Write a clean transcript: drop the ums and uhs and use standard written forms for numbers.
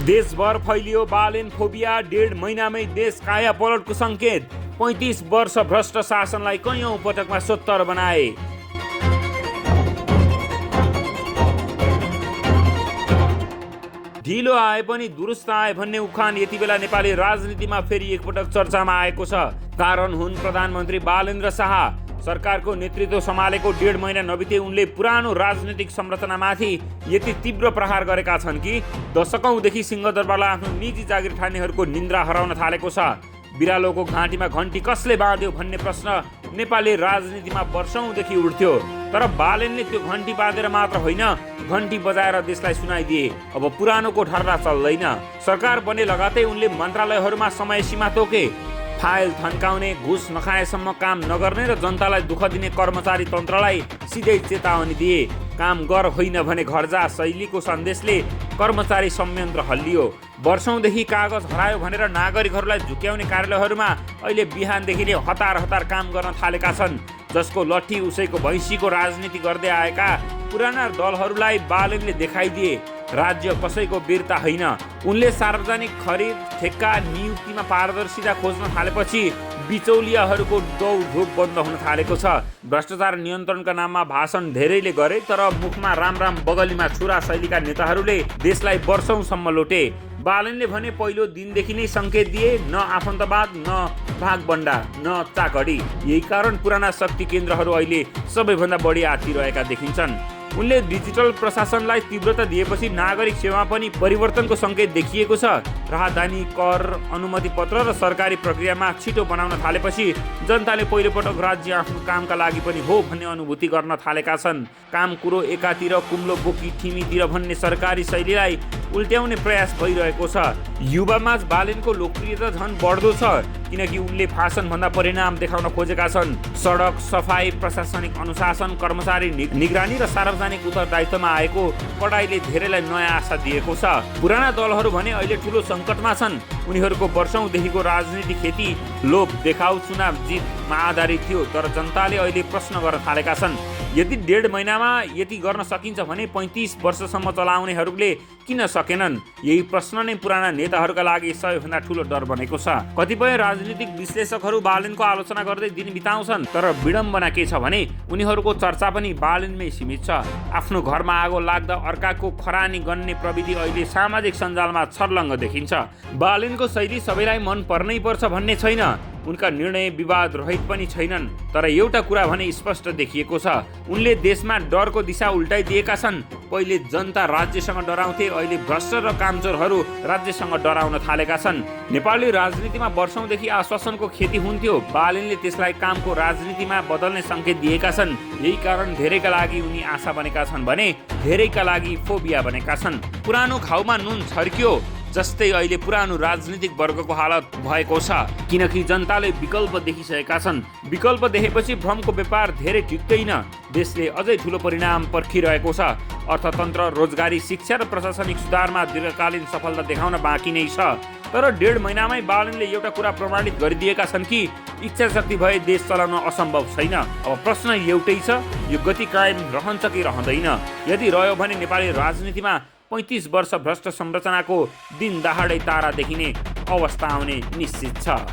देशभर फैलियो बालेन फोबिया, 1.5 महिनामै देश काया पलटको सङ्केत। 35 वर्ष भ्रष्ट शासनलाई कैयौं पटकमा सोत्तर बनाए। ढिलो आए पनि दुरुस्त आए भन्ने उखान यति बेला नेपाली राजनीतिमा फेरि एकपटक चर्चामा आएको छ। कारण हुन् प्रधानमन्त्री बालेन्द्र शाह। सरकारको नेतृत्व सम्हालेको 1.5 महिना नबिते उनले पुरानो राजनीतिक संरचनामाथि यति तीव्र प्रहार गरेका छन् कि दशकौंदेखि सिंहदरबारलाई आफ्नो निजी जागिर ठान्नेहरूको निन्द्रा हराउन थालेको छ। बिरालोको घाँटीमा घन्टी कसले बाँध्यो भन्ने प्रश्न नेपाली राजनीतिमा वर्षौंदेखि उठ्थ्यो। तर बालेनले त्यो घन्टी बाँधेर मात्र होइन, घन्टी बजाएर देशलाई सुनाइदिए। अब पुरानोको ठर्रा चल्दैन। सरकार बने लगातै उनले मन्त्रालयहरूमा समय सीमा तोके। फाइल थन्काउने, घुस नखाएसम्म काम नगर्ने र जनतालाई दुःख दिने कर्मचारी तन्त्रलाई सिधै चेतावनी दिए। काम गर होइन भने घर जा शैलीको सन्देशले कर्मचारी संयन्त्र हल्लियो। वर्षौंदेखि कागज हरायो भनेर नागरिकहरूलाई झुक्याउने कार्यालयहरूमा अहिले बिहानदेखि नै हतार हतार काम गर्न थालेका छन्। जसको लट्ठी उसैको भैँसीको राजनीति गर्दै आएका पुराना दलहरूलाई बालेनले देखाइदिए राज्य कसैको वीरता होइन। उनले सार्वजनिक खरिद, ठेक्का, नियुक्तिमा पारदर्शिता खोज्न थालेपछि बिचौलियाहरूको दौडधुप बन्द हुन थालेको छ। भ्रष्टाचार नियन्त्रणका नाममा भाषण धेरैले गरे, तर मुखमा राम बगलीमा छुरा शैलीका नेताहरूले देशलाई वर्षौंसम्म लोटे। बालेनले भने पहिलो दिनदेखि नै सङ्केत दिए, न आफन्तवाद, न भागबण्डा, न चाकडी। यही कारण पुराना शक्ति केन्द्रहरू अहिले सबैभन्दा बढी आत्तिरहेका देखिन्छन्। उनले डिजिटल प्रशासनलाई तीव्रता दिएपछि नागरिक सेवा पनि परिवर्तनको सङ्केत देखिएको छ। राहदानी, कर, अनुमति पत्र र सरकारी प्रक्रियामा छिटो बनाउन थालेपछि जनताले पहिलोपटक राज्य आफ्नो कामका लागि पनि हो भन्ने अनुभूति गर्न थालेका छन्। काम कुरो एकातिर, कुम्लो बोकी ठिमीतिर भन्ने सरकारी शैलीलाई उल्ट्याउने प्रयास भइरहेको छ। युवामाझ बालेनको लोकप्रियता झन् बढ्दो छ, किनकि उनले भाषणभन्दा परिणाम देखाउन खोजेका छन्। सडक, सफाई, प्रशासनिक अनुशासन, कर्मचारी निगरानी र सार्वजनिक उत्तरदायित्वमा आएको कडाइले धेरैलाई नयाँ आशा दिएको छ। पुराना दलहरू भने अहिले ठुलो सङ्कटमा छन्। उनीहरूको वर्षौंदेखिको राजनीति खेती, लोभ देखाउ, चुनाव जितमा आधारित थियो। तर जनताले अहिले प्रश्न गर्न थालेका छन्, यदि 1.5 महिनामा यति गर्न सकिन्छ भने 35 वर्षसम्म चलाउनेहरूले किन सकेनन्? यही प्रश्न नै पुराना नेताहरूका लागि सबैभन्दा ठुलो डर बनेको छ। कतिपय राजनीतिक विश्लेषकहरू बालेनको आलोचना गर्दै दिन बिताउँछन्, तर विडम्बना के छ भने उनीहरूको चर्चा पनि बालेनमै सीमित छ। आफ्नो घरमा आगो लाग्दा अर्काको खरानी गन्ने प्रविधि अहिले सामाजिक सञ्जालमा छर्लङ्ग देखिन्छ। बालेनको शैली सबैलाई मन पर्नै पर्छ भन्ने छैन। उनका निर्णय विवाद रहित पनि छैनन्। तर एउटा कुरा भने स्पष्ट देखिएको छ, उनले देशमा डरको दिशा उल्टाइदिएका छन्। पहिले जनता राज्यसँग डराउँथे, अहिले भ्रष्ट र कामचोरहरू राज्यसँग डराउन थालेका छन्। नेपाली राजनीतिमा वर्षौंदेखि आश्वासनको खेती हुन्थ्यो। बालेनले त्यसलाई कामको राजनीतिमा बदल्ने सङ्केत दिएका छन्। यही कारण धेरैका लागि उनी आशा बनेका छन् भने धेरैका लागि फोबिया बनेका छन्। पुरानो घाउमा नुन छर्कियो जस्तै अहिले पुरानो राजनीतिक वर्गको हालत भएको छ, किनकि जनताले विकल्प देखिसकेका छन्। विकल्प देखेपछि भ्रमको व्यापार धेरै टिक्दैन। देशले अझै ठुलो परिणाम पर्खिरहेको छ। अर्थतन्त्र, रोजगारी, शिक्षा र प्रशासनिक सुधारमा दीर्घकालीन सफलता देखाउन बाँकी नै छ। तर 1.5 महिनामै बालेनले एउटा कुरा प्रमाणित गरिदिएका छन् कि इच्छा शक्ति भए देश चलाउन असम्भव छैन। अब प्रश्न एउटै छ, यो गति कायम रहन्छ कि रहँदैन? यदि रह्यो भने नेपाली राजनीतिमा 35 वर्ष भ्रष्ट संरचनाको दिन दहाडै तारा देखिने अवस्था आउने निश्चित छ।